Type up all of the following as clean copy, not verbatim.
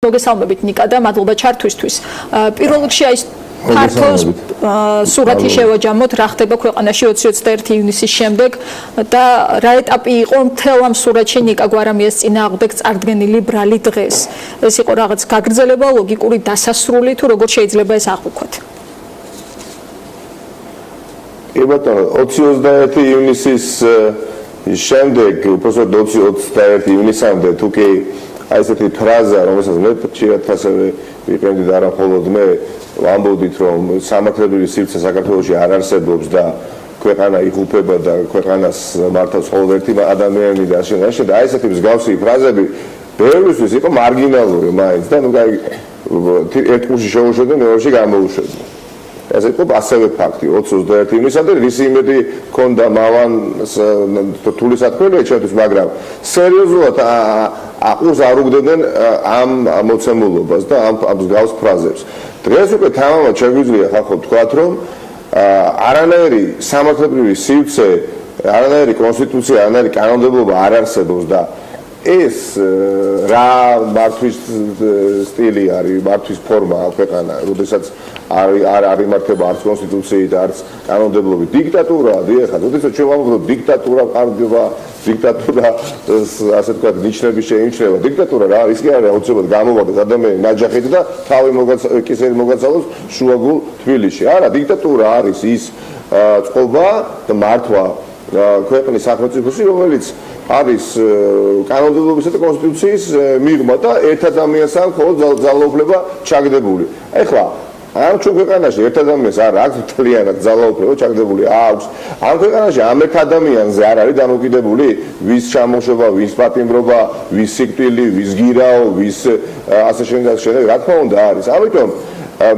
მოგესალმებით ნიკა და მადლობა ჩართვისთვის. პირველ რიგში აი ფართოს სურათი შევაჯამოთ რა ხდება ქვეყანაში 20-21 ივნისის შემდეგ და რა ეტაპი იყო მთელ ამ სურათში ნიკა გვარამიას წინააღმდეგ წარდგენილი ბრალი დღეს. ეს იყო რაღაც გაგრძელება, ლოგიკური დასასრული თუ როგორ შეიძლება ეს აღვქვათ? კი ბატონო, 20-21 ივნისის შემდეგ, უბრალოდ 20-21 ივნისამდე თუ კი აი ესეთი ფრაზა, რომელსაც მე ხშირად ასევე ვიყენდით არა მხოლოდ მე, ვამბობდით, რომ სამართლებრივი სივრცე საქართველოში არ არსებობს და ქვეყანა იღუპება და ქვეყანას მართავს მხოლოდ ერთი ადამიანი და ასე და აი ესეთი მსგავსი ფრაზები ბევრისთვის იყო მარგინალური მაინც და ნუ ერთ კურსში შევუშვებდნენ, მეორეში გამოუშვებდნენ. ეს იყო ასევე ფაქტი 20-21 ივნისამდე ისი იმედი ჰქონდა მავან რთული საქმეა ჩემთვის, მაგრამ სერიოზულად აყურს არ უგდებდნენ ამ მოცემულობას და ამ მსგავს ფრაზებს. დღეს უკვე თამამად შეგვიძლია ხახო ვთქვათ, რომ არანაირი სამართლებრივი სივრცე, არანაირი კონსტიტუცია, არანაირი კანონმდებლობა არ არსებობს და ეს რა მართვის სტილი არის, მართვის ფორმაა ქვეყანა, როდესაც არ იმართება არც კონსტიტუციით, არც კანონმდებლობით. დიქტატურაა, დიახ, როდესაც ჩვენ ვამბობთ დიქტატურა ყარდება, დიქტატურა ასე ვთქვათ, ნიშნები შეიმჩნევა. დიქტატურა რა არის? კი არა, აუცილებლად გამოვადეს ადამიანი ნაჯახით და თავი კისერი მოგაცალოს შუაგულ თბილისში. არა, დიქტატურა არის ის წყობა და მართვა ქვეყნის სახელმწიფოში, რომელიც არის კანონმდებლობისა და კონსტიტუციის მიღმა და ერთ ადამიანსთან მხოლოდ ძალაუფლება ჩაგდებული. ეხლა ამ ჩვენ ქვეყანაში ერთ ადამიანს არ აქვს მთლიანად ძალაუფლება ჩაგდებული აქვს. ამ ქვეყანაში ამ ერთ ადამიანზე არ არის დამოკიდებული ვის ჩამოშობა, ვის პატიმრობა, ვის სიკვდილი, ვის გირაო, ვის ასე შემდეგ, რა თქმა უნდა არის. ამიტომ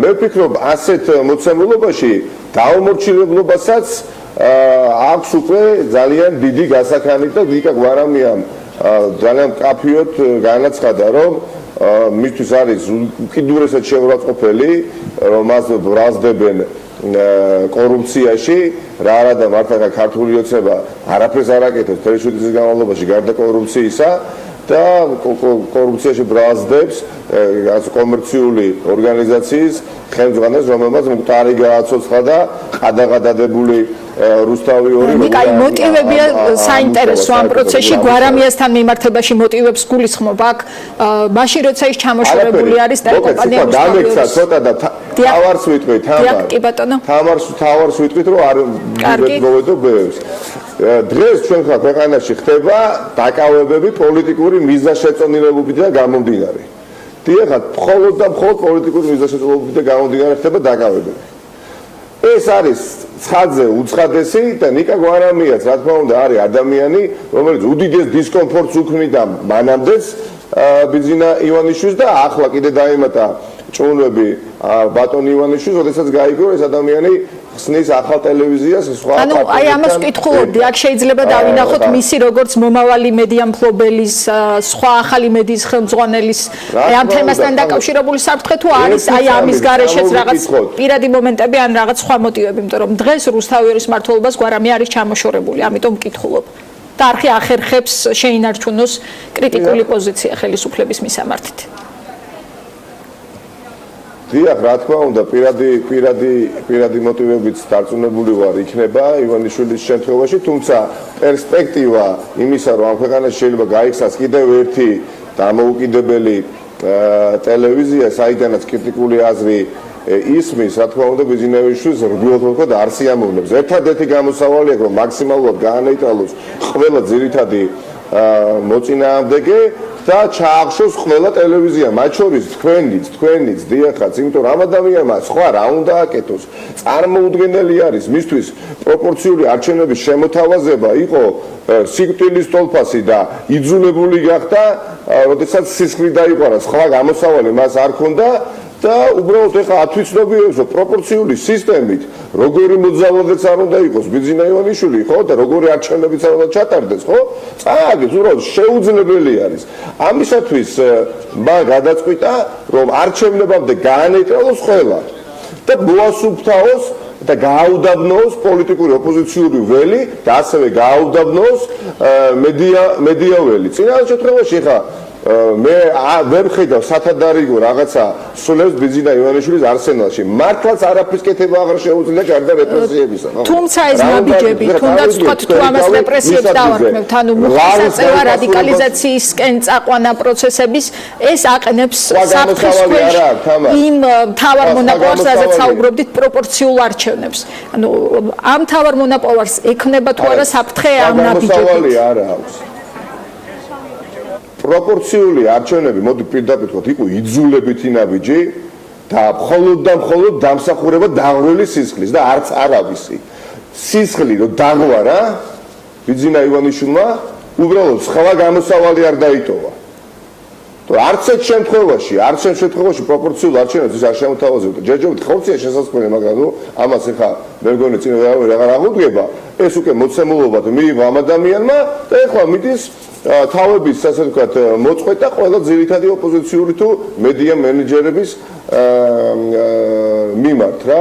მე ვფიქრობ ასეთ მოცემულობაში დაუმორჩილებლობასაც აქვს უკვე ძალიან დიდი გასახანი და ნიკა გვარამიამ ძალიან მკაფიოდ განაცხადა, რომ მისთვის არის უკიდურესად შეურაცხყოფელი, რომ მას ბრალსდებენ კორუფციაში, რა არა და მართლა ქართული ოცნება არაფერს არ აკეთებს მთელი წლის განმავლობაში გარდა კორუფციისა და კორუფციაში ბრალსდებს კომერციული ორგანიზაციის ხელმძღვანელს, რომელმაც მკვდარი გააცოცხლა და ყადაღადადებული რუსთავი ორი ნიკა მოტივებია საინტერესო ამ პროცესში გვარამიასთან მიმართებაში მოტივებს გულისხმობ აქ მაშინ როცა ის ჩამოშორებული არის და კომპანია დამექცა ცოტა და თავარს ვიტყვით კი ბატონო თავარს ვიტყვით რომ არ მოვედო ბევრს დღეს ჩვენ ქვეყანაში ხდება დაკავებები პოლიტიკური მიზანშეწონილობებიდან გამომდინარე. დიახ, მხოლოდ და მხოლოდ პოლიტიკური მიზანშეწონილობებიდან გამომდინარე ხდება დაკავებები. ეს არის ცხადზე უცხადესი და ნიკა გვარამიაც რა თქმა უნდა არის ადამიანი, რომელიც უდიდეს დისკომფორტს უქმნიდა მანამდეც ბიძინა ივანიშვილს და ახლა კიდე დაემატა ჭონები ბატონ ივანიშვილს, როდესაც გაიგო ეს ადამიანი ხსნის ახალ ტელევიზიას სხვა ანუ აი ამას ვკითხულობდი, აქ შეიძლება დავინახოთ მისი როგორც მომავალი მედია მფლობელის, სხვა ახალი მედიის ხელმძღვანელის ამ თემასთან დაკავშირებული საფრთხე თუ არის აი ამის გარეშეც რაღაც პირადი მომენტები ან რაღაც სხვა მოტივები, იმიტომ რომ დღეს რუსთავის მმართველობას გვარამი არის ჩამოშორებული, ამიტომ ვკითხულობ. და არხი ახერხებს შეინარჩუნოს კრიტიკული პოზიცია ხელისუფლების მისამართით. დიახ, რა თქმა უნდა, პირადი მოტივებით დარწმუნებული ვარ იქნება ივანიშვილის შემთხვევაში, თუმცა პერსპექტივა იმისა, რომ ამ ქვეყანაში შეიძლება გაიხსნას კიდევ ერთი დამოუკიდებელი ტელევიზია, საიდანაც კრიტიკული აზრი ისმის, რა თქმა უნდა, ბიძინეიშვილს რგულად ვთქვათ არ სიამოვნებს. ერთადერთი გამოსავალი აქვს, რომ მაქსიმალურად გაანეიტრალოს ყველა ძირითადი მოწინააღმდეგე და ჩაახშოს ყველა ტელევიზია, მათ შორის თქვენიც, დიახაც, იმიტომ რომ ამ ადამიანმა სხვა რა უნდა აკეთოს. წარმოუდგენელი არის მისთვის პროპორციული არჩევნების შემოთავაზება იყო სიკვდილის ტოლფასი და იძულებული გახდა, როდესაც სისხლი დაიყვარა, სხვა გამოსავალი მას არ ჰქონდა და უბრალოდ ეხლა ათვისნობიერებს, რომ პროპორციული სისტემით როგორი მოძალადეც არ უნდა იყოს ბიძინა ივანიშვილი, ხო და როგორი არჩევნებიც არ უნდა ჩატარდეს, ხო? წააგებს, უბრალოდ შეუძლებელი არის. ამისათვის მან გადაწყვიტა, რომ არჩევნებამდე გაანეიტრალოს ყველა და მოასუფთავოს და გააუდაბნოს პოლიტიკური ოპოზიციური ველი და ასევე გააუდაბნოს მედია ველი. წინა შემთხვევაში ხა მე ვერ ხედავ სათადარიგო რაღაცა სულებს ბიძინა ივანიშვილის არსენალში. მართლაც არაფრის კეთება აღარ შეუძლია გარდა რეპრესიებისა. თუმცა ეს ნაბიჯები, თუნდაც ვთქვათ თუ ამას რეპრესიებს დავარქმევთ, ანუ მუხლისაწევა რადიკალიზაციისკენ წაყვანა პროცესების, ეს აყენებს საფრთხის ქვეშ იმ მთავარ მონოპოლს, რაზეც საუბრობდით, პროპორციულ არჩევნებს. ანუ ამ მთავარ მონოპოლს ექნება თუ არა საფრთხე ამ ნაბიჯებით? არა აქვს. პროპორციული არჩევნები, მოდი პირდაპირ ვთქვათ, იყო იძულებითი ნაბიჯი და მხოლოდ დამსახურება დაღვრილი სისხლის და არც არავისი. სისხლი რო დაღვარა ბიძინა ივანიშვილმა, უბრალოდ სხვა გამოსავალი არ დაიტოვა. არც ერთ შემთხვევაში პროპორციულ არჩევნებს ის არ შემოთავაზებდა. ჯერჯერობით ხორცია შესაძლებელი, მაგრამ ამას ეხა მე მგონი წინ აღარ აღუდგება. ეს უკვე მოცემულობად მიიღო ამ ადამიანმა და ეხლა მიდის თავების, ასე ვთქვათ, მოწყვეტა ყველა ძირითადი ოპოზიციური თუ მედია მენეჯერების მიმართ რა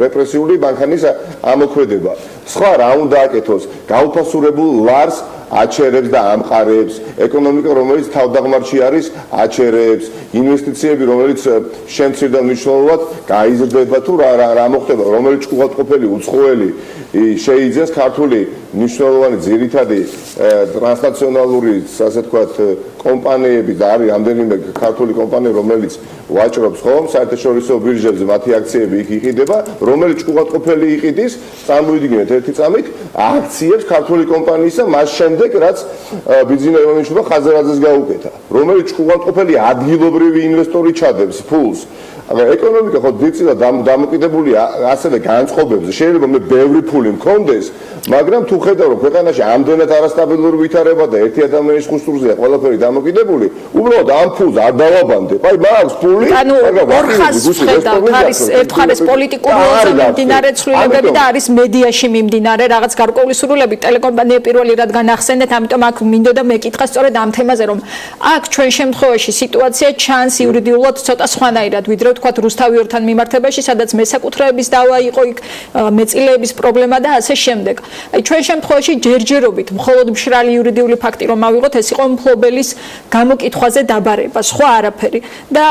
რეპრესიული მანქანის ამოქმედება. სხვა რა უნდა აკეთოს? გაუფასურებულ ლარს აჩერებს და ამყარებს, ეკონომიკა რომელიც თავდაღმართში არის აჩერებს, ინვესტიციები რომელიც შემცირდა მნიშვნელოვნად გაიზრდება თუ რა მოხდება, რომელიც ჭკუატყოფელი უცხოელი შეიძენს ქართული მნიშვნელოვანი ძირითადი ტრანსნაციონალური, ასე ვთქვათ, კომპანიები და არის რამდენიმე ქართული კომპანია, რომელიც ვაჭრობს ხომ საერთაშორისო ბირჟებზე, მათი აქციები იქ იყიდება, რომელიც ჭკუატყოფელი იყიდის, წარმოვიდგინეთ ერთი წამით აქციებს ქართული კომპანიისა მას შემდეგ, რაც ბიძინა ივანიშვილმა ხაზარაძეს გაუკეთა, რომელიც ჭკუატყოფელი ადგილობრივი ინვესტორი ჩადებს ფულს. ეკონომიკა ხო დიდწილად დამოკიდებულია ასევე განწყობებზე. შეიძლება მე ბევრი ფული მქონდეს, მაგრამ თუ ხედავ რომ ქვეყანაში ამდენად არასტაბილური ვითარება და ერთი ადამიანის ხუსტურზეა ყველაფერი დამოკიდებული, უბრალოდ ამ ფულს არ დავაბანდებ. აი მაქვს ფული, მაგრამ ორ ხაზს ხედავთ, არის ერთხელ ეს პოლიტიკური ელოზე მიმდინარე ცვლილებები და არის მედიაში მიმდინარე რაღაც გარკვეული სრულები ტელეკომპანია პირველი რადგან ახსენეთ, ამიტომ აქ მინდოდა მეკითხა სწორედ ამ თემაზე, რომ აქ ჩვენ შემთხვევაში სიტუაცია ჩანს იურიდიულად ცოტა სხვანაირად, ვიდრე ვთქვათ რუსთავი-ორთან მიმართებაში, სადაც მესაკუთრეების დავა იყო იქ, მეწილეების პრობლემა და ასე შემდეგ. აი ჩვენ შემთხვევაში ჯერჯერობით მხოლოდ მშრალი იურიდიული ფაქტი რომ ავიღოთ, ეს იყო მფლობელის გამოკითხვაზე დაბარება, სხვა არაფერი. და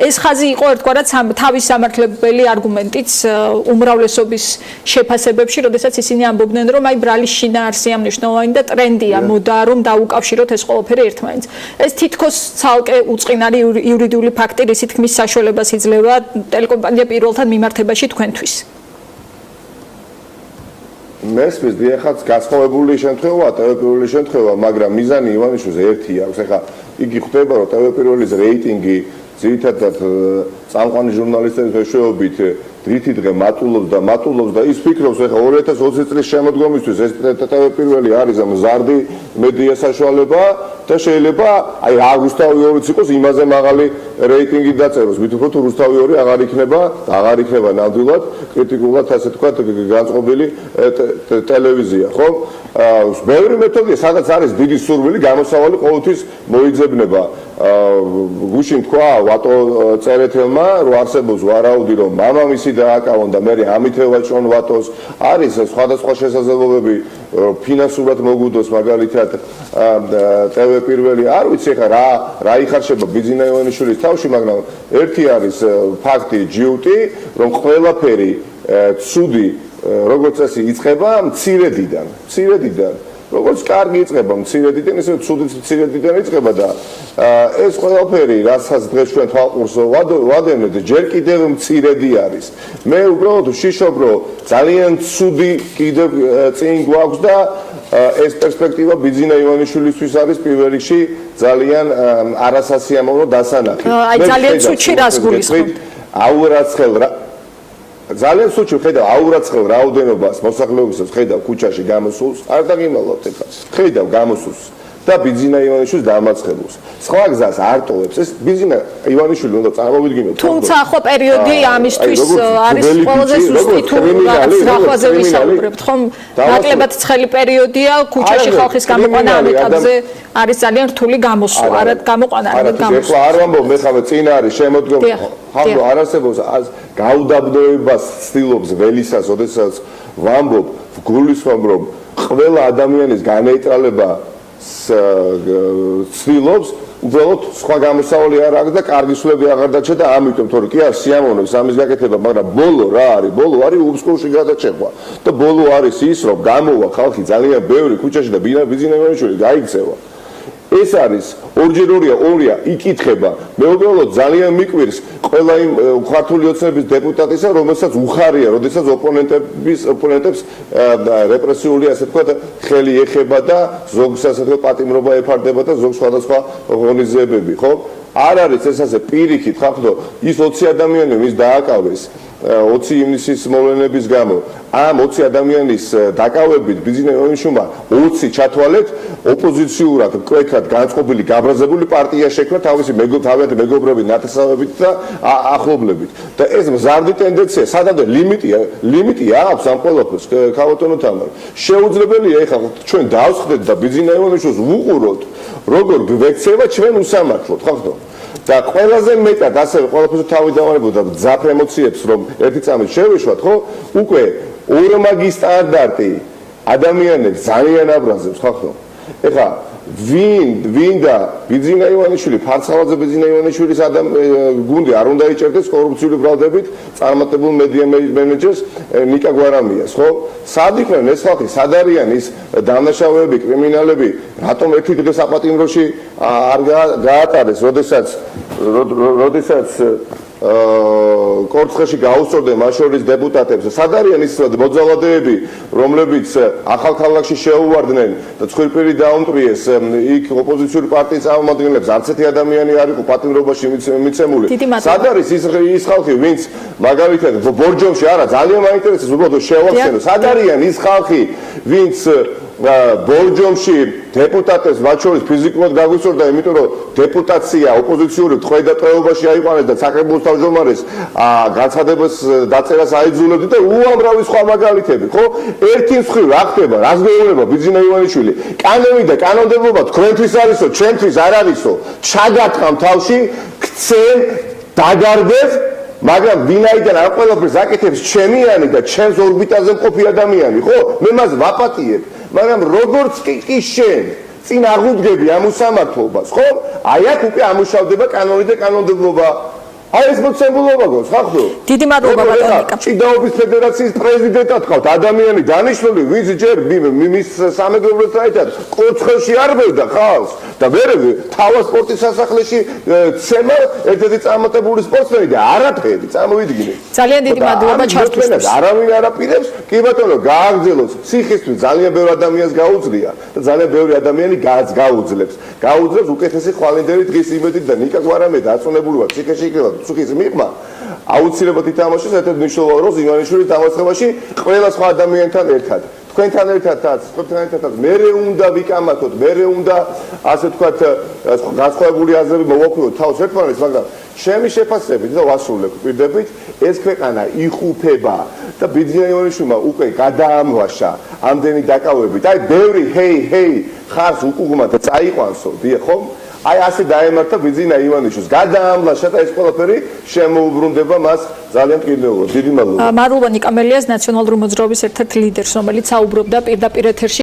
ეს ხაზი იყო ერთგვარად თავის სამართლებელი არგუმენტიც უმრავლესობის შეფასებებში, როდესაც ისინი ამბობდნენ, რომ აი ბრალის შინაარსია მნიშვნელოვანი და ტრენდია, მოდა რომ დაუკავშიროთ ეს ყველაფერი ერთმანეთს. ეს თითქოს ცალკე უწყინარი იურიდიული ფაქტი, რისი თქმის საშუალებას იძლევა ტელეკომპანია პირველთან მიმართებაში თქვენთვის. მესმის დიახაც გასხოვებული შემთხვევაა, ტელეპირველი შემთხვევა, მაგრამ მიზანი ივანიშვილს ერთი აქვს. ეხლა იგი ხვდება, რომ ტელეპირველის რეიტინგი ძირითადად წამყვანი ჟურნალისტების მეშვეობით რითი დღე მატულობს და ის ფიქრობს, ეხლა 2020 წლის შემოდგომისთვის ეს ტელეპირველი არის მზარდი მედია საშუალება და შეიძლება აი რუსთავი 2-იც იყოს იმაზე მაღალი რეიტინგი დაწეროს. მით უფრო თუ რუსთავი 2 აღარ იქნება ნამდვილად კრიტიკულად, ასე ვთქვათ, განწყობილი ტელევიზია, ხო? ბევრი მეთოდია, სადაც არის დიდი სურვილი, გამოსავალი ყოველთვის მოიძებნება. გუშინ თქვა ვატო წერეთელმა, რომ არსებობს ვარაუდი, რომ მამამისი დააკავონ და მე ამით ევაჭრონ ვატოს. არის სხვადასხვა შესაძლებლობები ფინანსურად მოგვიდოს, მაგალითად ტელეპირველი, არ ვიცი ხა რა იხარშება ბიძინა ივანიშვილის თავში, მაგრამ ერთი არის ფაქტი ჯიუტი, რომ ყველაფერი ცუდი როგორც წესი იწყება მცირედიდან. როგორც კარგი იწყება მცირედიდან, ისე ცუდი მცირედიდან იწყება და ეს ყველაფერი, რასაც დღეს ჩვენ თვალყურს ვადევნებთ, ჯერ კიდევ მცირედი არის. მე უბრალოდ ვშიშობ, რომ ძალიან ცუდი კიდევ წინ გვაქვს და ეს პერსპექტივა ბიძინა ივანიშვილისთვის არის პირველ რიგში ძალიან არასასიამოვნო დასანახი. აი ძალიან ცუჩი რას გულისხმობთ? აურაცხელ ძალიან სუჩი ხედავ აურაცხელ რაოდენობას მოსახლეობისას, ხედავ ქუჩაში გამოსულს, არ დაგიმალავთ ეხლა. ხედავ გამოსულს და ბიძინა ივანიშვილს დამაცხებულს. სხვა გზას არ ტოვებს. ეს ბიძინა ივანიშვილი უნდა წარმოვიდგინოთ. თუმცა ხო პერიოდი ამისთვის არის ყველაზე ზუსტი თუ რაღაცაზე ვისაუბრებთ, ხომ? ნაკლებად ცხელი პერიოდია, ქუჩაში ხალხის გამოყვანა ამ ეტაპზე არის ძალიან რთული გამოსვლა, არა გამოყვანა, არა გამოსვლა. ეხლა არ ვამბობ, მე ხავე წინ არის შემოდგომა. ხალხო არ არსებობს გაუდაბნოებას ცდილობს ველისას, ოდესაც ვამბობ, გულისხმობ, რომ ყველა ადამიანის განეიტრალება ცდილობს უბრალოდ სხვა გამოსავალი არ აქვს და კარგი სულები აღარ დაჩა და ამიტომ თორე კი არ სიამოვნებს ამის გაკეთება, მაგრამ ბოლო რა არის? ბოლო არის უბსკურში გადაჭეყვა და ბოლო არის ის, რომ გამოვა ხალხი ძალიან ბევრი ქუჩაში და ბიზნესმენები გაიქცევა. ეს არის ორია იკითხება. მე უბრალოდ ძალიან მიკვირს ყველა იმ ქართული ოცნების დეპუტატისა, რომელსაც უხარია, როდესაც ოპონენტებს რეპრესიული, ასე ვთქვათ, ხელი ეხება და ზოგს ასე ვთქვათ, პატიმრობა ეფარდება და ზოგს სხვადასხვა ღონისძიებები, ხო? არ არის ეს ასე პირიქით, ხახდო, ის 20 ადამიანი, ვის დააკავეს 20 ივნისის მოვლენების გამო, ამ 20 ადამიანის დაკავებით ბიზნესმენებმა 20 ჩათვალეთ ოპოზიციურად, კვეთად განწყობილი, გაბრაზებული პარტია შექმნა თავისი მეგობრები ნათესავებით და ახლობლებით. და ეს მზარდი ტენდენცია, სადამდე ლიმიტი აქვს ამ ყველაფერს, ქალბატონო თამარ. შეუძლებელია ეხლა ჩვენ დავსხდეთ და ბიზნესმენებს ვუყუროთ, როგორ გვექცევა ჩვენ უსამართლოდ, ხახდო? და ყველაზე მეტად ასევე ყველაფერს თავი დავარებოდა ძაფ ემოციებს, რომ ერთი წამით შევეშვათ, ხო? უკვე ორმაგი სტანდარტი ადამიანებს ძალიან აბრაზებს, ხახდო? ეხლა ვინ და ბიძინა ივანიშვილი, ფარცხალაძე ბიძინა ივანიშვილის გუნდი არ უნდა იჭერდეს კორუფციული ბრალდებით წარმატებულ მედია მენეჯერს ნიკა გვარამიას, ხო? სად იყვნენ ეს ხალხი, სად არიან ის დამნაშავეები, კრიმინალები, რატომ ერთი დღე საპატიმროში არ გაატარეს, როდესაც კორცხეში გაუსწორდნენ მათ შორის დეპუტატებს. სად არიან ის მოძალადეები, რომლებიც ახალქალაქში შეუვარდნენ და ცხვირპირი დაუმტვრიეს იქ ოპოზიციური პარტიის წარმომადგენლებს, არც ერთი ადამიანი არ იყო პატიმრობაში მიცემული. სად არის ის ხალხი, ვინც მაგალითად ბორჯომში არა ძალიან მაინტერესებს უბრალოდ შევახსენო, სად არიან ის ხალხი, ვინც ბორჯომში დეპუტატებს მათ შორის ფიზიკურად გაგვიწორდა, იმიტომ რომ დეპუტაცია ოპოზიციური თხოვდაწყებაში აიყვანეს და საკრებულოს თავმჯდომარეს განცხადებას დაწერას აიძულებდი და უამრავი სხვა მაგალითები, ხო? ერთი მხრივ რა ხდება, რას გვეუბნება ბიძინა ივანიშვილი? კანონი და კანონმდებლობა თქვენთვის არისო, ჩვენთვის არ არისო. ჩაგატყამ თავში, ქცენ, დაგარდეთ, მაგრამ ვინაიდან ამ ყველაფერს აკეთებს ჩემიანი და ჩემს ორბიტაზე მყოფი ადამიანი, ხო? მე მას ვაპატიებ, მაგრამ როგორც კი შენ წინ აღუდგები ამ უსამართლობას, ხო? აი აქ უკვე ამუშავდება კანონი და კანონმდებლობა. აი ეს მოცემულობა გქონს, ხახდო? დიდი მადლობა ბატონიკა. ჭიდაობის ფედერაციის პრეზიდენტად ხავთ, ადამიანი დანიშნული, ვინც ჯერ მის სამეგრელოსთან ერთად კორცხელში არბევდა ხალხს და მერე თავას სპორტის სასახლეში ცემა ერთ-ერთი წარმატებული სპორტსმენი და არაფერი წამოვიდგინე. ძალიან დიდი მადლობა ჩართვისთვის. არავინ არ აპირებს, კი ბატონო, გააგრძელოს. ციხისთვის ძალიან ბევრი ადამიანს გაუძლია და ძალიან ბევრი ადამიანი გაუძლებს. გაუძლებს უკეთესი ხვალინდელი დღის იმედით და ნიკა გვარამე დაწუნებული ვარ ციხეში იქნება. სუხის მიღმა აუცილებლად ითამაშოს ერთ-ერთ მნიშვნელოვან როლს ივანიშვილის დამარცხებაში ყველა სხვა ადამიანთან ერთად. თქვენთან ერთადაც მერე უნდა ვიკამათოთ, მერე უნდა ასე ვთქვათ განსხვავებული აზრები მოვაქვიოთ თავს ერთმანეთს, მაგრამ ჩემი შეფასებით და ვასრულებ პირდებით, ეს ქვეყანა იხუფება და ბიძინა ივანიშვილმა უკვე გადაამვაშა ამდენი დაკავებით. აი ბევრი ჰეი ხარს უკუღმა და წაიყვანსო, დიახ ხომ? აი ასე დაემართა ბიძინა ივანიშვილს, გადაამლაშა და ეს ყველაფერი შემოუბრუნდება მას ძალიან მყინვარულად. დიდი მადლობა. მადლობა ნიკა მელიას, ნაციონალური მოძრაობის ერთ-ერთ ლიდერს, რომელიც საუბრობდა პირდაპირ ეთერში